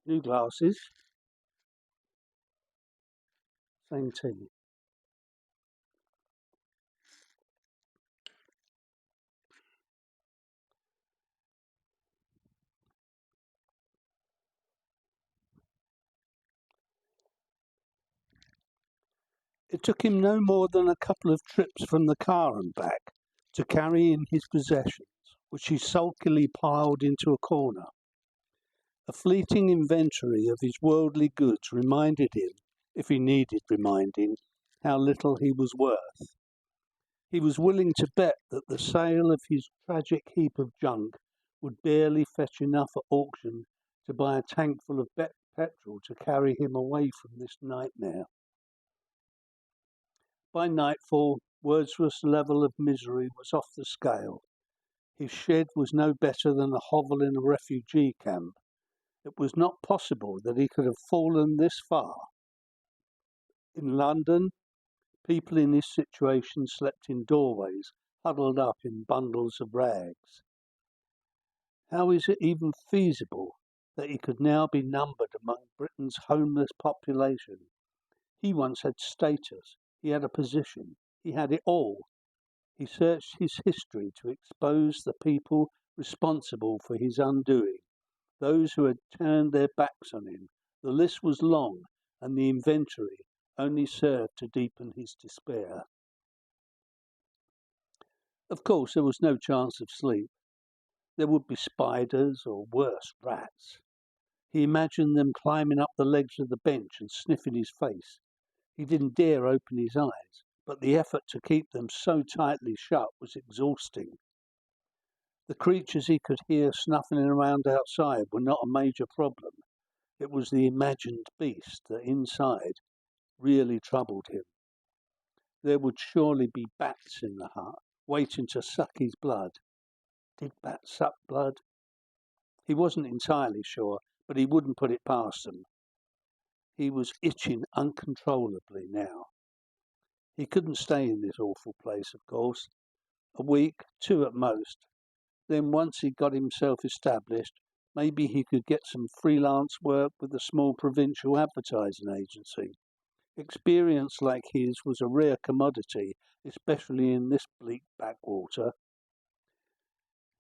New glasses, same tea. It took him no more than a couple of trips from the car and back to carry in his possessions, which he sulkily piled into a corner. A fleeting inventory of his worldly goods reminded him, if he needed reminding, how little he was worth. He was willing to bet that the sale of his tragic heap of junk would barely fetch enough at auction to buy a tankful of petrol to carry him away from this nightmare. By nightfall, Wordsworth's level of misery was off the scale. His shed was no better than a hovel in a refugee camp. It was not possible that he could have fallen this far. In London, people in his situation slept in doorways, huddled up in bundles of rags. How is it even feasible that he could now be numbered among Britain's homeless population? He once had status, he had a position, he had it all. He searched his history to expose the people responsible for his undoing, those who had turned their backs on him. The list was long, and the inventory only served to deepen his despair. Of course, there was no chance of sleep. There would be spiders, or worse, rats. He imagined them climbing up the legs of the bench and sniffing his face. He didn't dare open his eyes, but the effort to keep them so tightly shut was exhausting. The creatures he could hear snuffling around outside were not a major problem. It was the imagined beast that inside really troubled him. There would surely be bats in the hut, waiting to suck his blood. Did bats suck blood? He wasn't entirely sure, but he wouldn't put it past them. He was itching uncontrollably now. He couldn't stay in this awful place, of course. A week, 2 at most. Then once he got himself established, maybe he could get some freelance work with a small provincial advertising agency. Experience like his was a rare commodity, especially in this bleak backwater.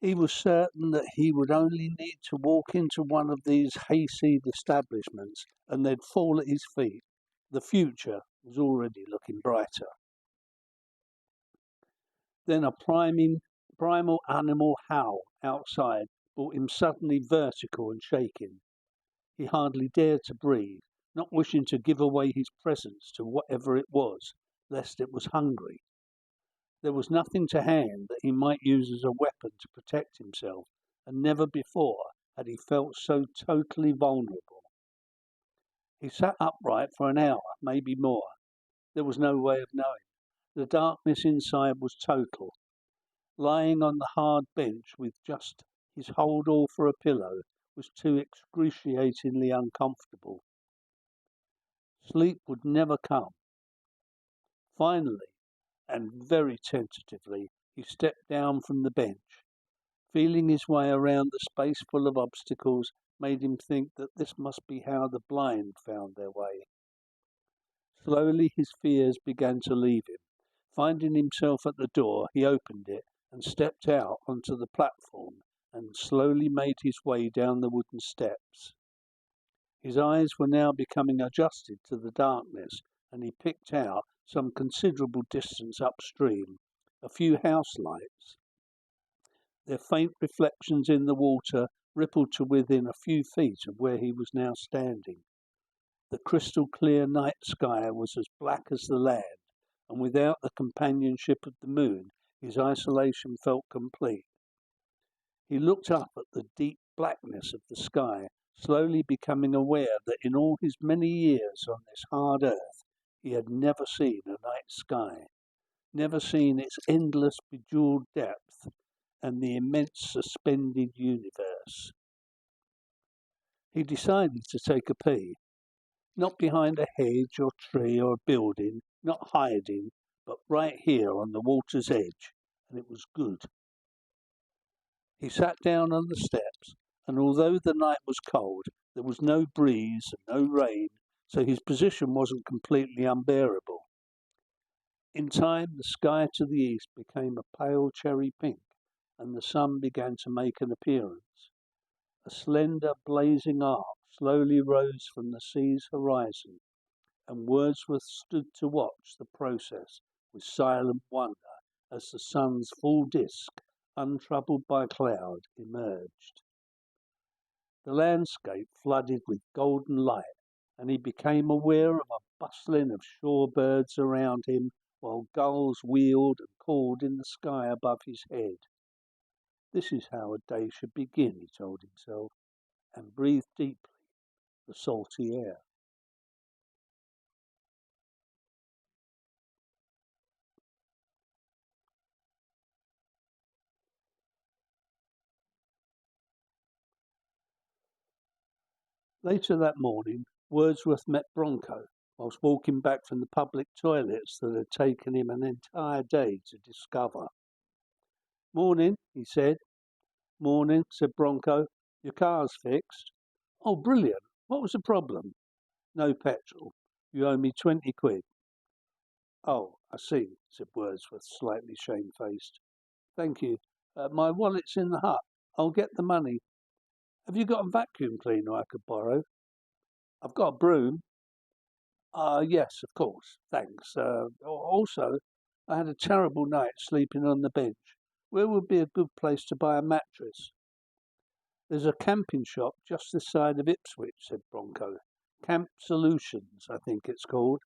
He was certain that he would only need to walk into one of these hayseed establishments and they'd fall at his feet. The future was already looking brighter. Then a primal animal howl outside brought him suddenly vertical and shaking. He hardly dared to breathe, not wishing to give away his presence to whatever it was, lest it was hungry. There was nothing to hand that he might use as a weapon to protect himself, and never before had he felt so totally vulnerable. He sat upright for an hour, maybe more. There was no way of knowing. The darkness inside was total. Lying on the hard bench with just his hold-all for a pillow was too excruciatingly uncomfortable. Sleep would never come. Finally, and very tentatively, he stepped down from the bench. Feeling his way around the space full of obstacles made him think that this must be how the blind found their way. Slowly his fears began to leave him. Finding himself at the door, he opened it and stepped out onto the platform and slowly made his way down the wooden steps. His eyes were now becoming adjusted to the darkness, and he picked out, some considerable distance upstream, a few house lights. Their faint reflections in the water rippled to within a few feet of where he was now standing. The crystal clear night sky was as black as the land, and without the companionship of the moon, his isolation felt complete. He looked up at the deep blackness of the sky, slowly becoming aware that in all his many years on this hard earth, he had never seen a night sky, never seen its endless bejeweled depth and the immense suspended universe. He decided to take a pee, not behind a hedge or tree or building, not hiding, but right here on the water's edge, and it was good. He sat down on the steps and although the night was cold, there was no breeze and no rain, so his position wasn't completely unbearable. In time, the sky to the east became a pale cherry pink, and the sun began to make an appearance. A slender, blazing arc slowly rose from the sea's horizon, and Wordsworth stood to watch the process with silent wonder as the sun's full disk, untroubled by cloud, emerged. The landscape flooded with golden light, and he became aware of a bustling of shore birds around him, while gulls wheeled and called in the sky above his head. This is how a day should begin, he told himself, and breathed deeply the salty air. Later that morning, Wordsworth met Bronco whilst walking back from the public toilets that had taken him an entire day to discover. Morning, he said. Morning, said Bronco. Your car's fixed. Oh, brilliant. What was the problem? No petrol. You owe me 20 quid. Oh, I see, said Wordsworth, slightly shamefaced. Thank you. My wallet's in the hut. I'll get the money. Have you got a vacuum cleaner I could borrow? I've got a broom. Yes, of course. Thanks. Also, I had a terrible night sleeping on the bench. Where would be a good place to buy a mattress? There's a camping shop just this side of Ipswich, said Bronco. Camp Solutions, I think it's called.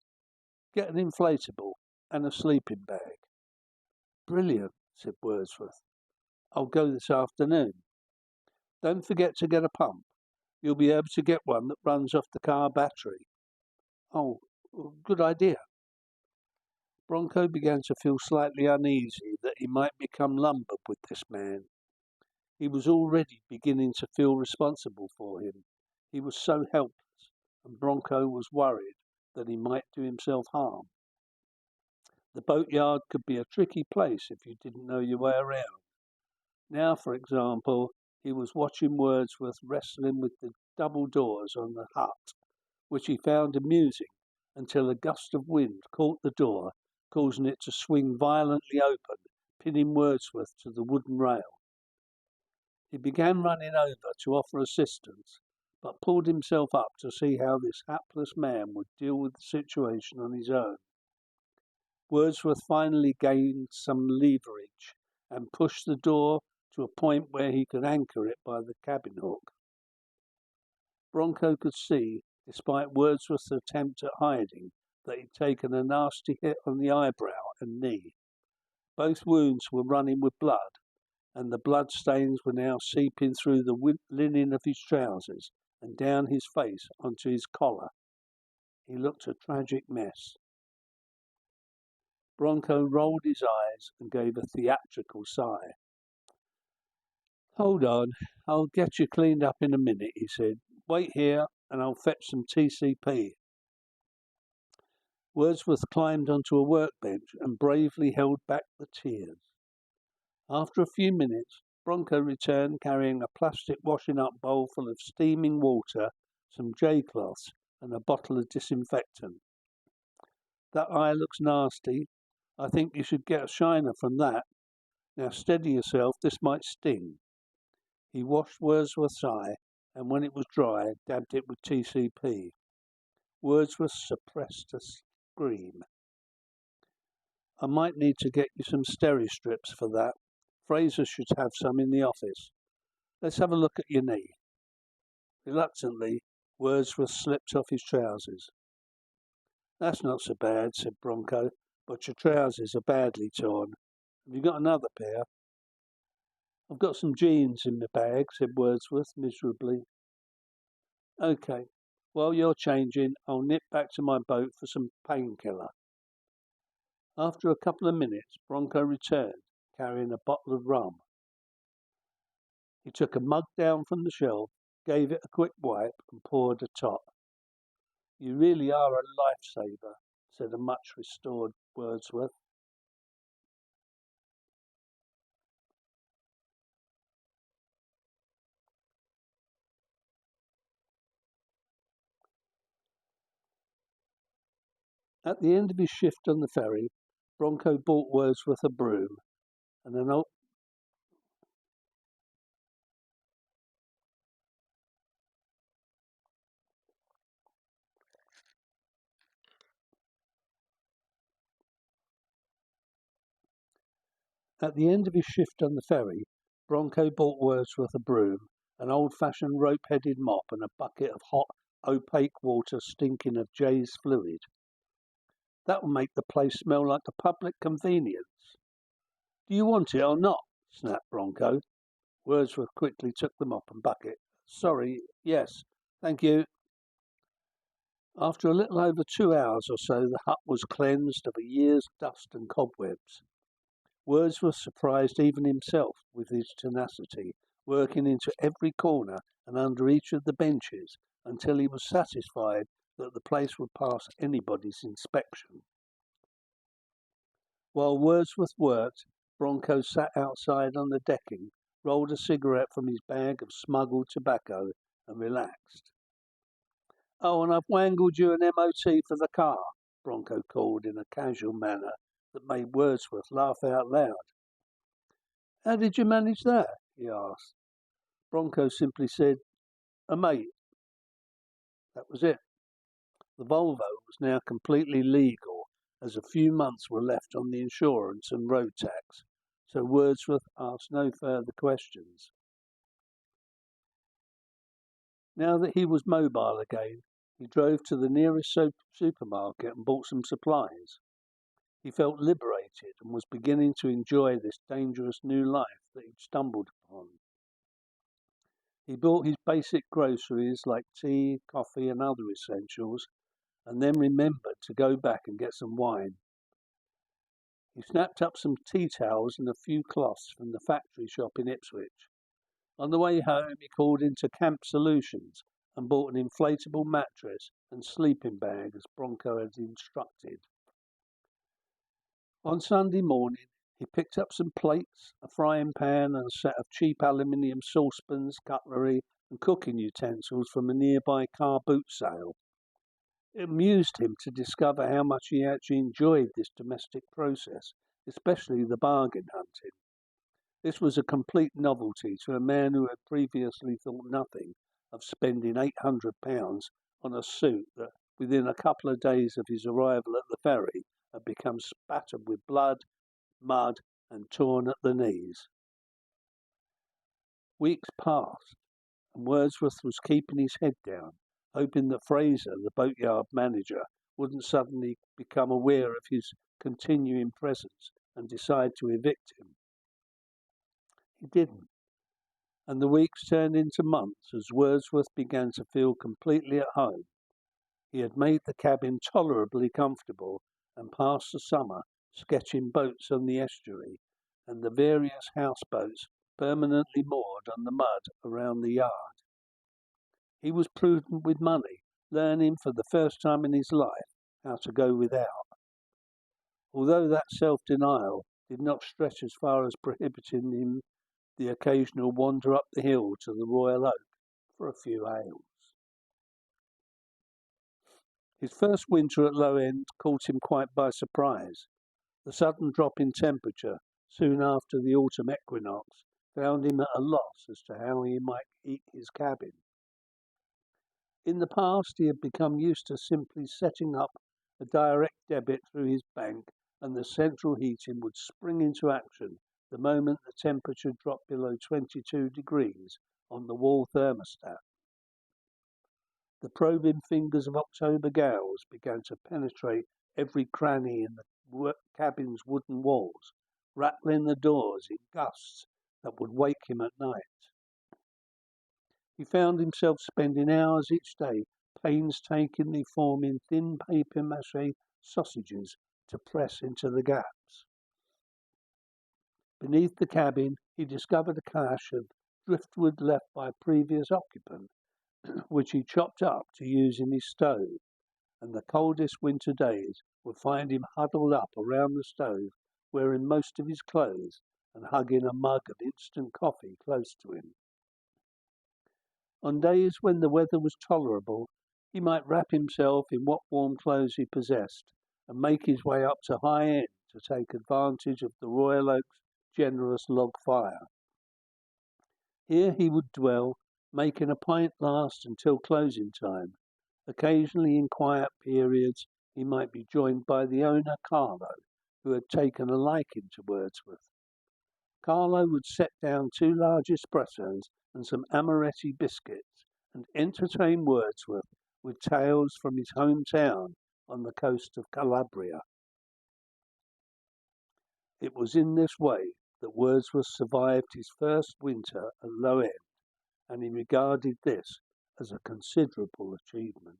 Get an inflatable and a sleeping bag. Brilliant, said Wordsworth. I'll go this afternoon. Don't forget to get a pump. You'll be able to get one that runs off the car battery. Oh, good idea. Bronco began to feel slightly uneasy that he might become lumbered with this man. He was already beginning to feel responsible for him. He was so helpless, and Bronco was worried that he might do himself harm. The boatyard could be a tricky place if you didn't know your way around. Now, for example, he was watching Wordsworth wrestling with the double doors on the hut, which he found amusing until a gust of wind caught the door, causing it to swing violently open, pinning Wordsworth to the wooden rail. He began running over to offer assistance, but pulled himself up to see how this hapless man would deal with the situation on his own. Wordsworth finally gained some leverage and pushed the door to a point where he could anchor it by the cabin hook. Bronco could see, despite Wordsworth's attempt at hiding, that he'd taken a nasty hit on the eyebrow and knee. Both wounds were running with blood, and the blood stains were now seeping through the linen of his trousers and down his face onto his collar. He looked a tragic mess. Bronco rolled his eyes and gave a theatrical sigh. Hold on, I'll get you cleaned up in a minute, he said. Wait here and I'll fetch some TCP. Wordsworth climbed onto a workbench and bravely held back the tears. After a few minutes, Bronco returned carrying a plastic washing up bowl full of steaming water, some J-cloths, and a bottle of disinfectant. That eye looks nasty. I think you should get a shiner from that. Now steady yourself, this might sting. He washed Wordsworth's eye, and when it was dry, dabbed it with TCP. Wordsworth suppressed a scream. I might need to get you some steri-strips for that. Fraser should have some in the office. Let's have a look at your knee. Reluctantly, Wordsworth slipped off his trousers. That's not so bad, said Bronco, but your trousers are badly torn. Have you got another pair? I've got some jeans in my bag, said Wordsworth miserably. OK. While you're changing, I'll nip back to my boat for some painkiller. After a couple of minutes, Bronco returned, carrying a bottle of rum. He took a mug down from the shelf, gave it a quick wipe, and poured a tot. You really are a lifesaver, said a much restored Wordsworth. At the end of his shift on the ferry, Bronco bought Wordsworth a broom and an old. At the end of his shift on the ferry, Bronco bought Wordsworth a broom, an old-fashioned rope-headed mop, and a bucket of hot, opaque water stinking of Jay's fluid. That will make the place smell like a public convenience. Do you want it or not? Snapped Bronco. Wordsworth quickly took the mop and bucket. Sorry, yes, thank you. After a little over 2 hours or so, the hut was cleansed of a year's dust and cobwebs. Wordsworth surprised even himself with his tenacity, working into every corner and under each of the benches until he was satisfied that the place would pass anybody's inspection. While Wordsworth worked, Bronco sat outside on the decking, rolled a cigarette from his bag of smuggled tobacco, and relaxed. Oh, and I've wangled you an MOT for the car, Bronco called in a casual manner that made Wordsworth laugh out loud. How did you manage that? He asked. Bronco simply said, a mate. That was it. The Volvo was now completely legal, as a few months were left on the insurance and road tax, so Wordsworth asked no further questions. Now that he was mobile again, he drove to the nearest supermarket and bought some supplies. He felt liberated and was beginning to enjoy this dangerous new life that he'd stumbled upon. He bought his basic groceries like tea, coffee and other essentials, and then remembered to go back and get some wine. He snapped up some tea towels and a few cloths from the factory shop in Ipswich. On the way home, he called into Camp Solutions and bought an inflatable mattress and sleeping bag as Bronco had instructed. On Sunday morning, he picked up some plates, a frying pan and a set of cheap aluminium saucepans, cutlery and cooking utensils from a nearby car boot sale. It amused him to discover how much he actually enjoyed this domestic process, especially the bargain hunting. This was a complete novelty to a man who had previously thought nothing of spending £800 on a suit that, within a couple of days of his arrival at the ferry, had become spattered with blood, mud, and torn at the knees. Weeks passed, and Wordsworth was keeping his head down, hoping that Fraser, the boatyard manager, wouldn't suddenly become aware of his continuing presence and decide to evict him. He didn't, and the weeks turned into months as Wordsworth began to feel completely at home. He had made the cabin tolerably comfortable and passed the summer sketching boats on the estuary and the various houseboats permanently moored on the mud around the yard. He was prudent with money, learning for the first time in his life how to go without. Although that self-denial did not stretch as far as prohibiting him the occasional wander up the hill to the Royal Oak for a few ales. His first winter at Low End caught him quite by surprise. The sudden drop in temperature soon after the autumn equinox found him at a loss as to how he might heat his cabin. In the past, he had become used to simply setting up a direct debit through his bank, and the central heating would spring into action the moment the temperature dropped below 22 degrees on the wall thermostat. The probing fingers of October gales began to penetrate every cranny in the cabin's wooden walls, rattling the doors in gusts that would wake him at night. He found himself spending hours each day painstakingly forming thin papier-mâché sausages to press into the gaps. Beneath the cabin, he discovered a cache of driftwood left by a previous occupant, which he chopped up to use in his stove, and the coldest winter days would find him huddled up around the stove, wearing most of his clothes and hugging a mug of instant coffee close to him. On days when the weather was tolerable, he might wrap himself in what warm clothes he possessed and make his way up to High End to take advantage of the Royal Oak's generous log fire. Here he would dwell, making a pint last until closing time. Occasionally, in quiet periods, he might be joined by the owner, Carlo, who had taken a liking to Wordsworth. Carlo would set down 2 large espressos and some amaretti biscuits and entertain Wordsworth with tales from his hometown on the coast of Calabria. It was in this way that Wordsworth survived his first winter at Low End, and he regarded this as a considerable achievement.